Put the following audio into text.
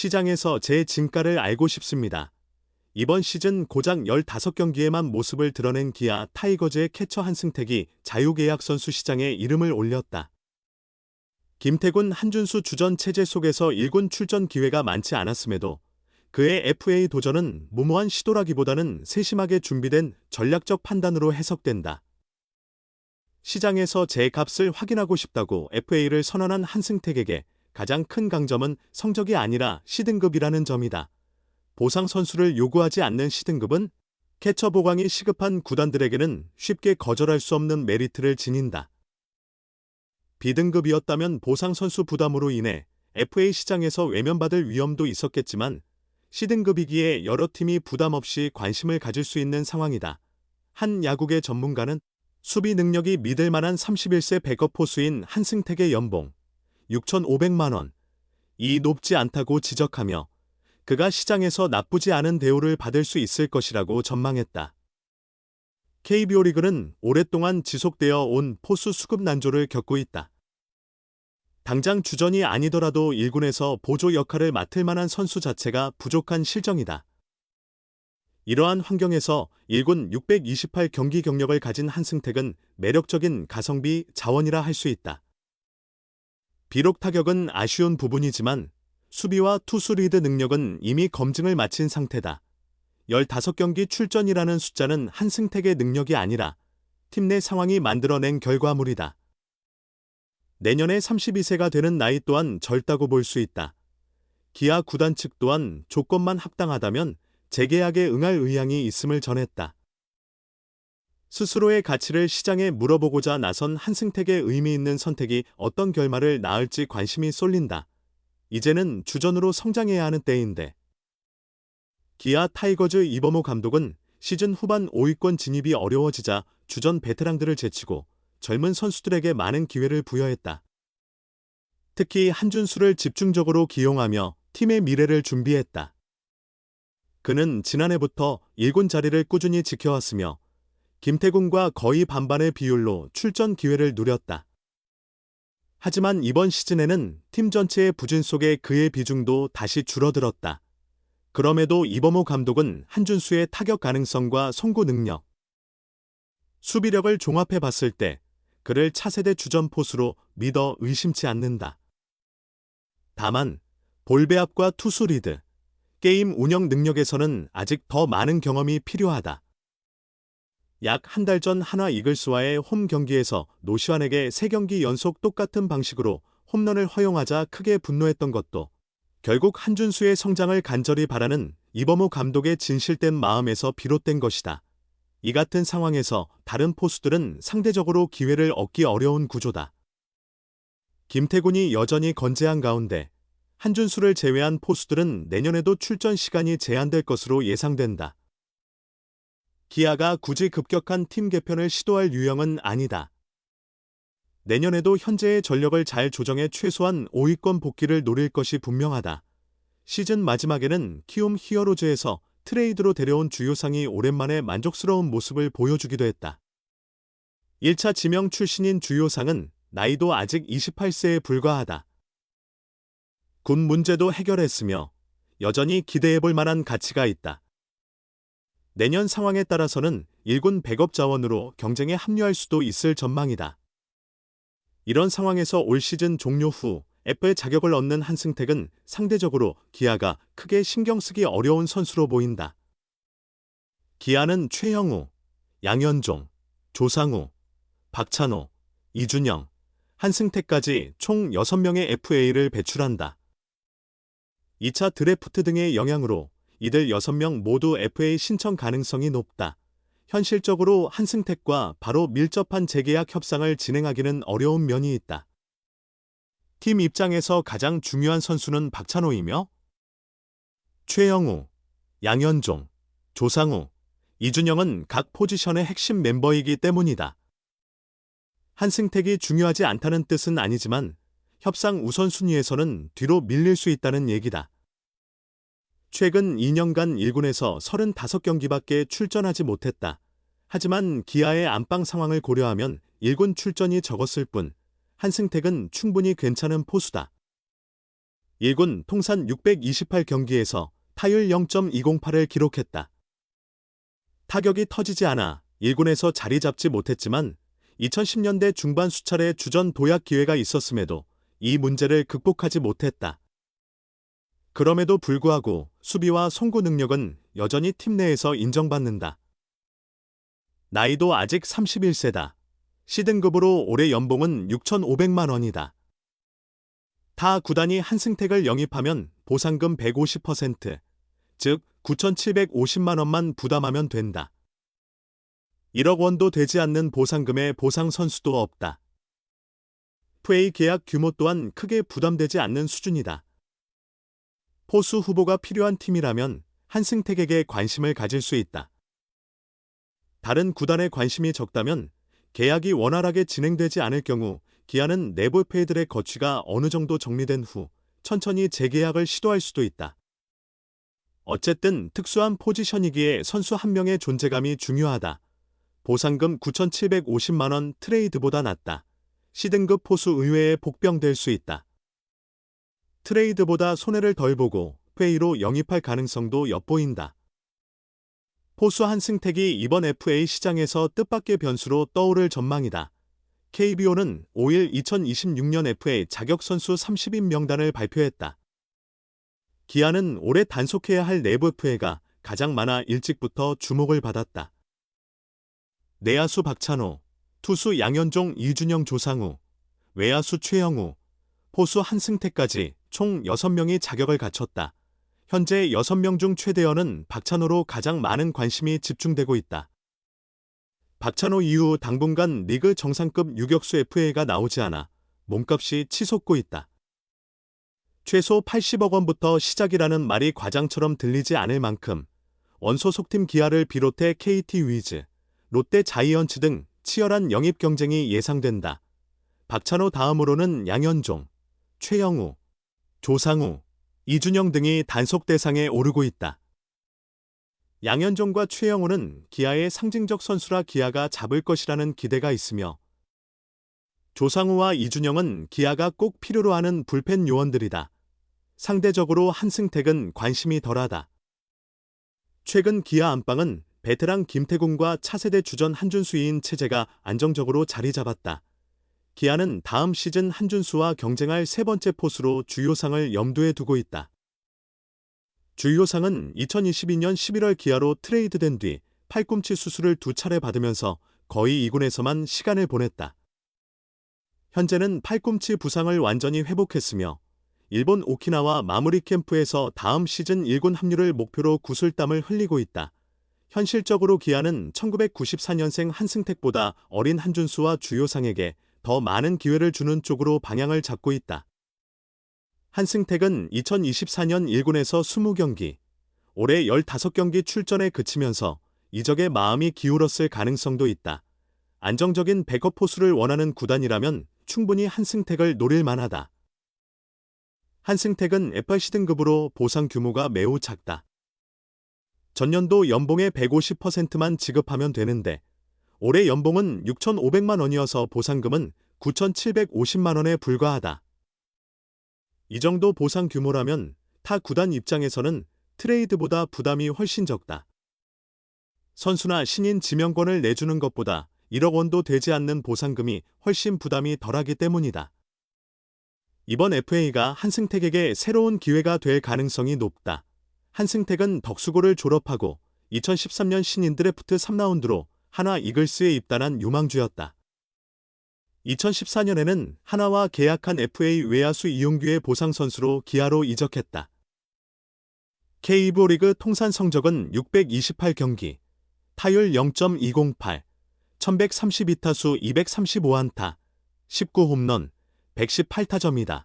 시장에서 제 진가를 알고 싶습니다. 이번 시즌 고작 15경기에만 모습을 드러낸 기아 타이거즈의 캐처 한승택이 자유계약 선수 시장에 이름을 올렸다. 김태군, 한준수 주전 체제 속에서 1군 출전 기회가 많지 않았음에도 그의 FA 도전은 무모한 시도라기보다는 세심하게 준비된 전략적 판단으로 해석된다. 시장에서 제 값을 확인하고 싶다고 FA를 선언한 한승택에게 가장 큰 강점은 성적이 아니라 C등급이라는 점이다. 보상 선수를 요구하지 않는 C등급은 캐처 보강이 시급한 구단들에게는 쉽게 거절할 수 없는 메리트를 지닌다. B등급이었다면 보상 선수 부담으로 인해 FA 시장에서 외면받을 위험도 있었겠지만 C등급이기에 여러 팀이 부담 없이 관심을 가질 수 있는 상황이다. 한 야구계 전문가는 수비 능력이 믿을 만한 31세 백업 포수인 한승택의 연봉 6,500만 원, 이 높지 않다고 지적하며 그가 시장에서 나쁘지 않은 대우를 받을 수 있을 것이라고 전망했다. KBO 리그는 오랫동안 지속되어 온 포수 수급 난조를 겪고 있다. 당장 주전이 아니더라도 1군에서 보조 역할을 맡을 만한 선수 자체가 부족한 실정이다. 이러한 환경에서 1군 628경기 경력을 가진 한승택은 매력적인 가성비 자원이라 할 수 있다. 비록 타격은 아쉬운 부분이지만 수비와 투수 리드 능력은 이미 검증을 마친 상태다. 15경기 출전이라는 숫자는 한승택의 능력이 아니라 팀 내 상황이 만들어낸 결과물이다. 내년에 32세가 되는 나이 또한 젊다고 볼 수 있다. 기아 구단 측 또한 조건만 합당하다면 재계약에 응할 의향이 있음을 전했다. 스스로의 가치를 시장에 물어보고자 나선 한승택의 의미 있는 선택이 어떤 결말을 낳을지 관심이 쏠린다. 이제는 주전으로 성장해야 하는 때인데. 기아 타이거즈 이범호 감독은 시즌 후반 5위권 진입이 어려워지자 주전 베테랑들을 제치고 젊은 선수들에게 많은 기회를 부여했다. 특히 한준수를 집중적으로 기용하며 팀의 미래를 준비했다. 그는 지난해부터 1군 자리를 꾸준히 지켜왔으며 김태군과 거의 반반의 비율로 출전 기회를 누렸다. 하지만 이번 시즌에는 팀 전체의 부진 속에 그의 비중도 다시 줄어들었다. 그럼에도 이범호 감독은 한준수의 타격 가능성과 송구 능력, 수비력을 종합해 봤을 때 그를 차세대 주전 포수로 믿어 의심치 않는다. 다만 볼 배합과 투수 리드, 게임 운영 능력에서는 아직 더 많은 경험이 필요하다. 약 한 달 전 한화 이글스와의 홈 경기에서 노시환에게 3경기 연속 똑같은 방식으로 홈런을 허용하자 크게 분노했던 것도 결국 한준수의 성장을 간절히 바라는 이범호 감독의 진실된 마음에서 비롯된 것이다. 이 같은 상황에서 다른 포수들은 상대적으로 기회를 얻기 어려운 구조다. 김태군이 여전히 건재한 가운데 한준수를 제외한 포수들은 내년에도 출전 시간이 제한될 것으로 예상된다. 기아가 굳이 급격한 팀 개편을 시도할 유형은 아니다. 내년에도 현재의 전력을 잘 조정해 최소한 5위권 복귀를 노릴 것이 분명하다. 시즌 마지막에는 키움 히어로즈에서 트레이드로 데려온 주요상이 오랜만에 만족스러운 모습을 보여주기도 했다. 1차 지명 출신인 주요상은 나이도 아직 28세에 불과하다. 군 문제도 해결했으며 여전히 기대해볼 만한 가치가 있다. 내년 상황에 따라서는 1군 백업 자원으로 경쟁에 합류할 수도 있을 전망이다. 이런 상황에서 올 시즌 종료 후 FA 자격을 얻는 한승택은 상대적으로 기아가 크게 신경 쓰기 어려운 선수로 보인다. 기아는 최형우, 양현종, 조상우, 박찬호, 이준영, 한승택까지 총 6명의 FA를 배출한다. 2차 드래프트 등의 영향으로 이들 6명 모두 FA 신청 가능성이 높다. 현실적으로 한승택과 바로 밀접한 재계약 협상을 진행하기는 어려운 면이 있다. 팀 입장에서 가장 중요한 선수는 박찬호이며 최영우, 양현종, 조상우, 이준영은 각 포지션의 핵심 멤버이기 때문이다. 한승택이 중요하지 않다는 뜻은 아니지만 협상 우선순위에서는 뒤로 밀릴 수 있다는 얘기다. 최근 2년간 1군에서 35경기밖에 출전하지 못했다. 하지만 기아의 안방 상황을 고려하면 1군 출전이 적었을 뿐 한승택은 충분히 괜찮은 포수다. 1군 통산 628경기에서 타율 0.208을 기록했다. 타격이 터지지 않아 1군에서 자리 잡지 못했지만 2010년대 중반 수차례 주전 도약 기회가 있었음에도 이 문제를 극복하지 못했다. 그럼에도 불구하고 수비와 송구 능력은 여전히 팀 내에서 인정받는다. 나이도 아직 31세다. C등급으로 올해 연봉은 6,500만 원이다. 타 구단이 한승택을 영입하면 보상금 150%, 즉 9,750만 원만 부담하면 된다. 1억 원도 되지 않는 보상금에 보상 선수도 없다. FA 계약 규모 또한 크게 부담되지 않는 수준이다. 포수 후보가 필요한 팀이라면 한승택에게 관심을 가질 수 있다. 다른 구단에 관심이 적다면 계약이 원활하게 진행되지 않을 경우 기아는 내부 팬들의 거취가 어느 정도 정리된 후 천천히 재계약을 시도할 수도 있다. 어쨌든 특수한 포지션이기에 선수 한 명의 존재감이 중요하다. 보상금 9,750만 원 트레이드보다 낫다. C등급 포수 의외에 복병될 수 있다. 트레이드보다 손해를 덜 보고 FA로 영입할 가능성도 엿보인다. 포수 한승택이 이번 FA 시장에서 뜻밖의 변수로 떠오를 전망이다. KBO는 5일 2026년 FA 자격 선수 30인 명단을 발표했다. 기아는 올해 단속해야 할 내부 FA가 가장 많아 일찍부터 주목을 받았다. 내야수 박찬호, 투수 양현종, 이준영, 조상우, 외야수 최영우, 포수 한승택까지 총 6명이 자격을 갖췄다. 현재 6명 중 최대어는 박찬호로 가장 많은 관심이 집중되고 있다. 박찬호 이후 당분간 리그 정상급 유격수 FA가 나오지 않아 몸값이 치솟고 있다. 최소 80억 원부터 시작이라는 말이 과장처럼 들리지 않을 만큼 원소속팀 기아를 비롯해 KT 위즈, 롯데 자이언츠 등 치열한 영입 경쟁이 예상된다. 박찬호 다음으로는 양현종, 최영우, 조상우, 이준영 등이 단속 대상에 오르고 있다. 양현종과 최영우는 기아의 상징적 선수라 기아가 잡을 것이라는 기대가 있으며 조상우와 이준영은 기아가 꼭 필요로 하는 불펜 요원들이다. 상대적으로 한승택은 관심이 덜하다. 최근 기아 안방은 베테랑 김태군과 차세대 주전 한준수인 체제가 안정적으로 자리 잡았다. 기아는 다음 시즌 한준수와 경쟁할 세 번째 포수로 주효상을 염두에 두고 있다. 주효상은 2022년 11월 기아로 트레이드된 뒤 팔꿈치 수술을 2차례 받으면서 거의 2군에서만 시간을 보냈다. 현재는 팔꿈치 부상을 완전히 회복했으며 일본 오키나와 마무리 캠프에서 다음 시즌 1군 합류를 목표로 구슬땀을 흘리고 있다. 현실적으로 기아는 1994년생 한승택보다 어린 한준수와 주효상에게 더 많은 기회를 주는 쪽으로 방향을 잡고 있다. 한승택은 2024년 1군에서 20경기, 올해 15경기 출전에 그치면서 이적에 마음이 기울었을 가능성도 있다. 안정적인 백업 포수를 원하는 구단이라면 충분히 한승택을 노릴 만하다. 한승택은 FRC 등급으로 보상 규모가 매우 작다. 전년도 연봉의 150%만 지급하면 되는데 올해 연봉은 6,500만 원이어서 보상금은 9,750만 원에 불과하다. 이 정도 보상 규모라면 타 구단 입장에서는 트레이드보다 부담이 훨씬 적다. 선수나 신인 지명권을 내주는 것보다 1억 원도 되지 않는 보상금이 훨씬 부담이 덜하기 때문이다. 이번 FA가 한승택에게 새로운 기회가 될 가능성이 높다. 한승택은 덕수고를 졸업하고 2013년 신인 드래프트 3라운드로 한화 이글스에 입단한 유망주였다. 2014년에는 한화와 계약한 FA 외야수 이용규의 보상 선수로 기아로 이적했다. KBO 리그 통산 성적은 628경기, 타율 0.208, 1132타수 235안타, 19홈런, 118타점이다.